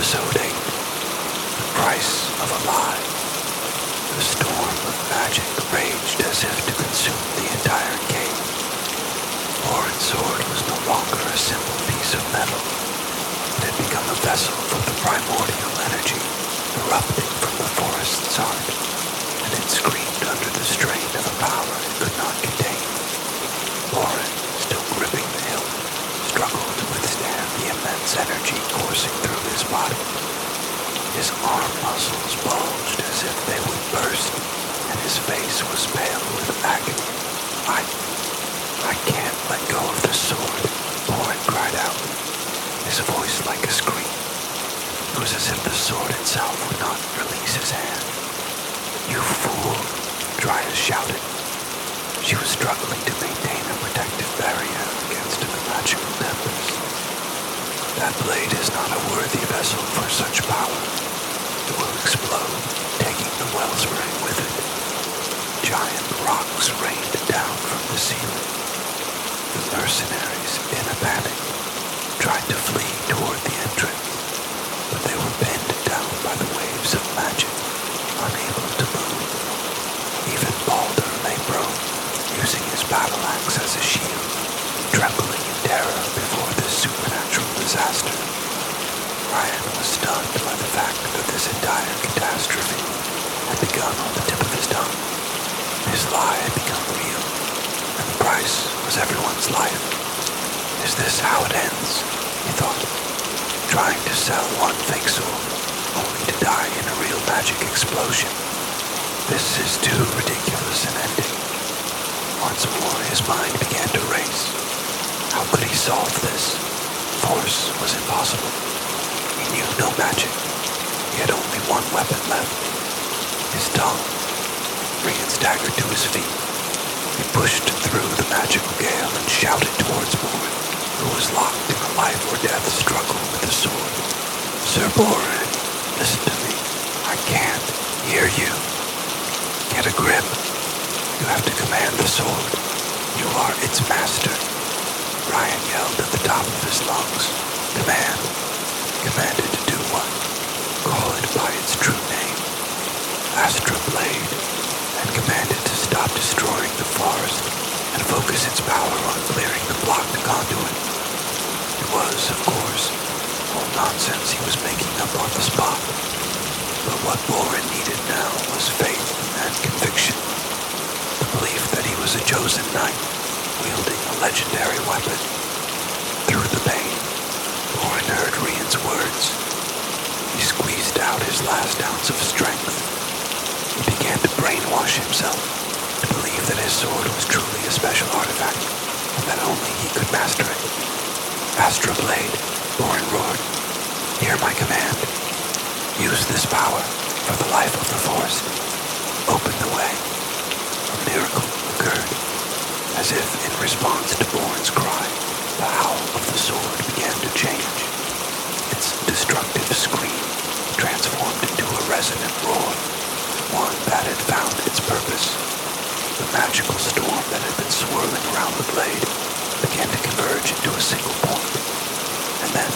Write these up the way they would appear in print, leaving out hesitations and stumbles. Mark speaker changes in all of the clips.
Speaker 1: Episode 8, The Price of a Lie. The storm of magic raged as if to consume the entire cave. Orin's sword was no longer a simple piece of metal. It had become a vessel for the primordial energy erupting from the forest's heart, and it screamed under the strain of a power it could not contain. Orin, still gripping the hilt, struggled to withstand the immense energy coursing through his body. His arm muscles bulged as if they would burst, and his face was pale with agony. I can't let go of the sword, Orin cried out, his voice like a scream. It was as if the sword itself would not release his hand. You fool, Dryas shouted. She was struggling to maintain a protective barrier against the magical tempest. That blade is not a worthy vessel for such power. It will explode, taking the wellspring with it. Giant rocks rained down from the ceiling. The mercenaries, in a panic, tried to flee toward the entrance, but they were pinned down by the waves of magic, unable to move. Even Baldur lay prone, using his battle axe as a shield, trembling in terror before this supernatural disaster. Ryan was stunned by the fact that this entire catastrophe had begun on the tip of his tongue. His lie had become real, and the price was everyone's life. Is this how it ends? He thought, trying to sell one fake sword, only to die in a real magic explosion. This is too ridiculous an ending. Once more his mind began to race. How could he solve this? Force was impossible. He knew no magic. He had only one weapon left. His tongue. Rian staggered to his feet. He pushed through the magical gale and shouted towards Borin, who was locked in a life-or-death struggle with the sword. Sir Borin, listen to me. I can't hear you. Get a grip. You have to command the sword. You are its master. Ryan yelled at the top of his lungs. Command. Commanded to do what? Call it by its true name. Astra Blade. And commanded to stop destroying the forest and focus its power on clearing the blocked conduit. It was, of course, all nonsense he was making up on the spot. But what Borin needed now was faith and conviction. The belief that he was a chosen knight, wielding a legendary weapon. Through the pain, Borin heard Rian's words. He squeezed out his last ounce of strength. He began to brainwash himself to believe that his sword was truly a special artifact, and that only he could master it. Astra Blade, Borin roared. Hear my command. Use this power for the life of the forest. Open the way. A miracle occurred. As if in response to Borin's cry, the howl of the sword began to change. Its destructive scream transformed into a resonant roar, one that had found its purpose. The magical storm that had been swirling around the blade began to converge into a single point. And then,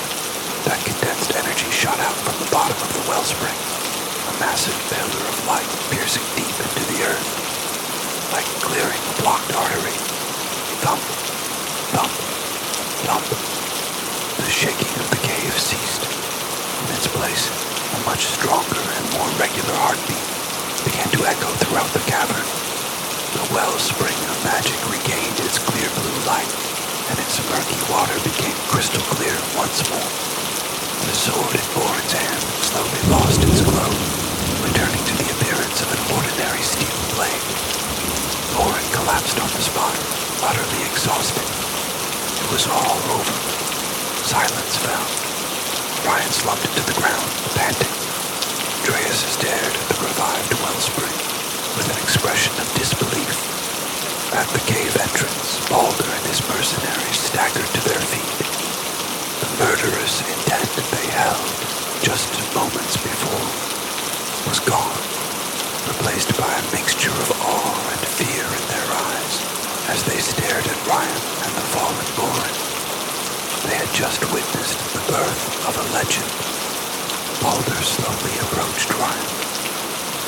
Speaker 1: that condensed energy shot out from the bottom of the wellspring, a massive pillar of light piercing deep into the earth, like clearing a blocked artery. Thump, thump, thump. The shaking of the cave ceased. In its place, a much stronger and more regular heartbeat began to echo throughout the cavern. The wellspring of magic regained its clear blue light, and its murky water became crystal clear once more. The sword in Borin's hand slowly lost its glow, returning to the appearance of an ordinary steel blade. Borin collapsed on the spot, utterly exhausted. It was all over. Silence fell. Ryan slumped into the ground, panting. Dryas stared at the revived wellspring with an expression of disbelief. At the cave entrance, Baldur and his mercenaries staggered to their feet. The murderous intent they held just moments before was gone, replaced by a mixture of awe and fear in their eyes as they stared at Ryan and the fallen Borin. They had just witnessed the birth of a legend, Balder slowly approached Ryan.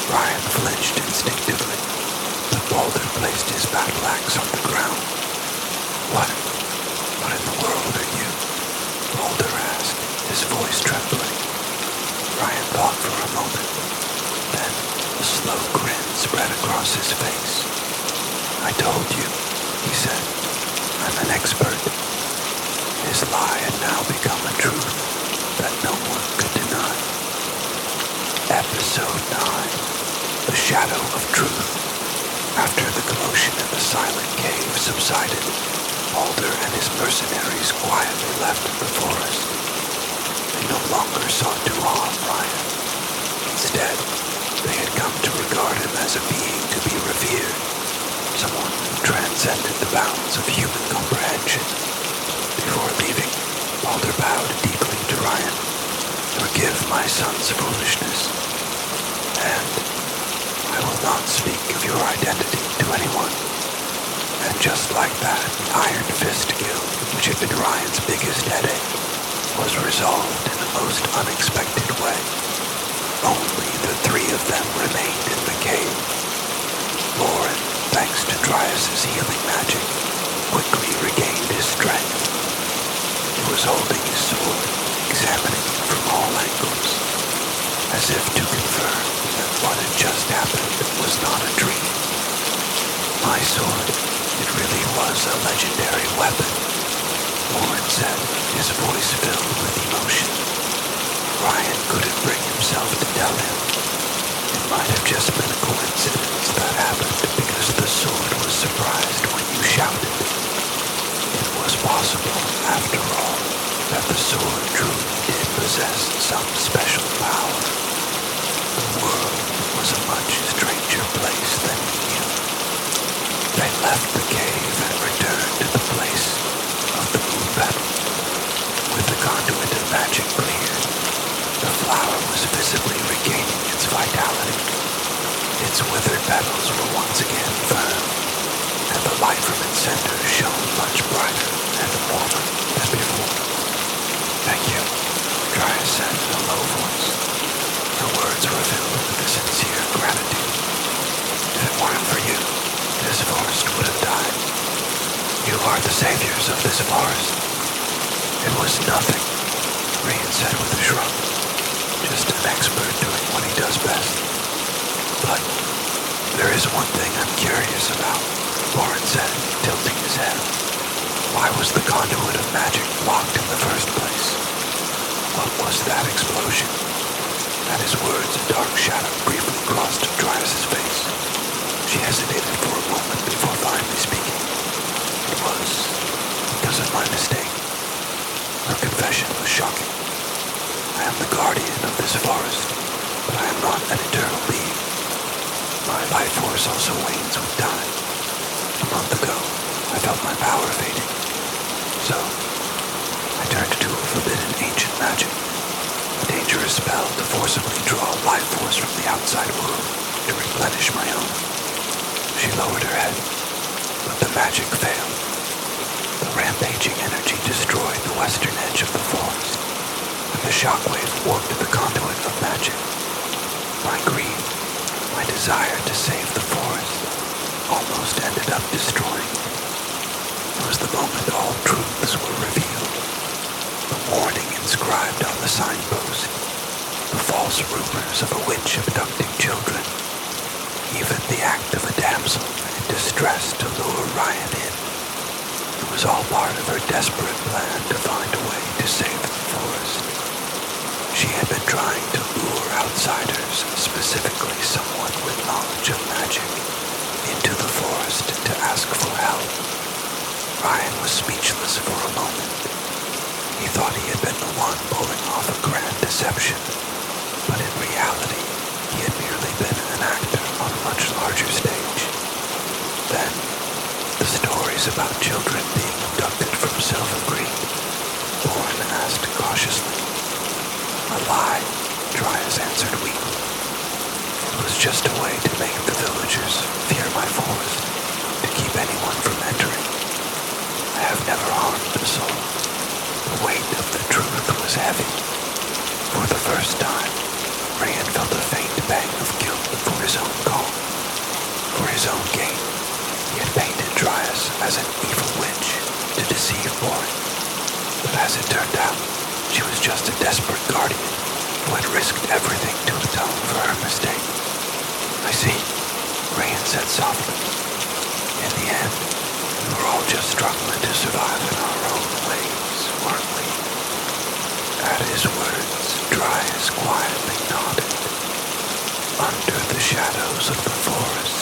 Speaker 1: Ryan flinched instinctively, but Balder placed his battle axe on the ground. What in the world are you? Balder asked, his voice trembling. Ryan thought for a moment. Then a slow grin spread across his face. I told you, he said. I'm an expert. His lie had now become a truth that no one could deny. Episode 9. The Shadow of Truth. After the commotion in the silent cave subsided, Balder and his mercenaries quietly left the forest. They no longer sought to harm Ryan. Instead, they had come to regard him as a being to be revered, someone who transcended the bounds of human comprehension. Before leaving, Balder bowed deeply to Ryan. Forgive my son's foolishness, and I will not speak of your identity to anyone. And just like that, the Iron Fist Guild, which had been Ryan's biggest headache, was resolved in the most unexpected way. Only the three of them remained in the cave. Lauren, thanks to Dryas's healing magic, quickly regained his strength. He was holding his sword, examining it from all angles, as if to confirm that what had just happened was not a dream. My sword, it really was a legendary weapon, Lauren said, his voice filled with emotion. Ryan couldn't bring himself to tell him. It might have just been a coincidence that happened because the sword was surprised when you shouted. It was possible, after all, that the sword truly did possess some special power. The world was a much stranger place than he knew. They left the cave and returned to the place of the moon battle. With the conduit of magic cleared, the flower was visibly regaining its vitality. Its withered petals were once again firm, and the light from its center shone much brighter and warmer than before. Thank you, Dryas said in a low voice. Her words were filled with a sincere gratitude. If it weren't for you, this forest would have died. You are the saviors of this forest. It was nothing, Rain said with a shrug. Just an expert doing what he does best. But there is one thing I'm curious about, Lauren said, tilting his head. Why was the conduit of magic blocked in the first place? What was that explosion? At his words, a dark shadow briefly crossed Dryas's face. She hesitated for a moment before finally speaking. It was because of my mistake. Her confession was shocking. I am the guardian of this forest, but I am not an eternal being. My life force also wanes with time. A month ago, I felt my power fading. So, I turned to a forbidden ancient magic, a dangerous spell to forcibly draw life force from the outside world to replenish my own. She lowered her head, but the magic failed. The rampaging energy destroyed the western edge of the forest, and the shockwave warped the conduit of magic. My greed, my desire to save the forest, almost ended up destroying it. It was the moment all truths were revealed. The warning inscribed on the signpost, the false rumors of a witch abducting children, even the act of a damsel in distress to lure Ryan in. It was all part of her desperate plan to find a way to save the forest. She had been trying to lure outsiders, specifically someone with knowledge of magic, into the forest to ask for help. Ryan was speechless for a moment. He thought he had been the one pulling off a grand deception, but in reality, he had merely been an actor on a much larger stage. Then, the stories about children being abducted from Silver Creek, Lauren asked cautiously. A lie, Dryas answered weakly. It was just a way to make the villagers fear my forest, to keep anyone from entering. I have never harmed a soul. The weight of the truth was heavy. For the first time, Rand felt a faint pang of guilt for his own cause. For his own gain, he had painted Dryas as an evil witch to deceive Boring. But as it turned out, she was just a desperate guardian who had risked everything to atone for her mistake. I see, Rand said softly. In the end, we were all just struggling to survive in our own ways, weren't we? At his words, Dryas quietly nodded. Under the shadows of the forest,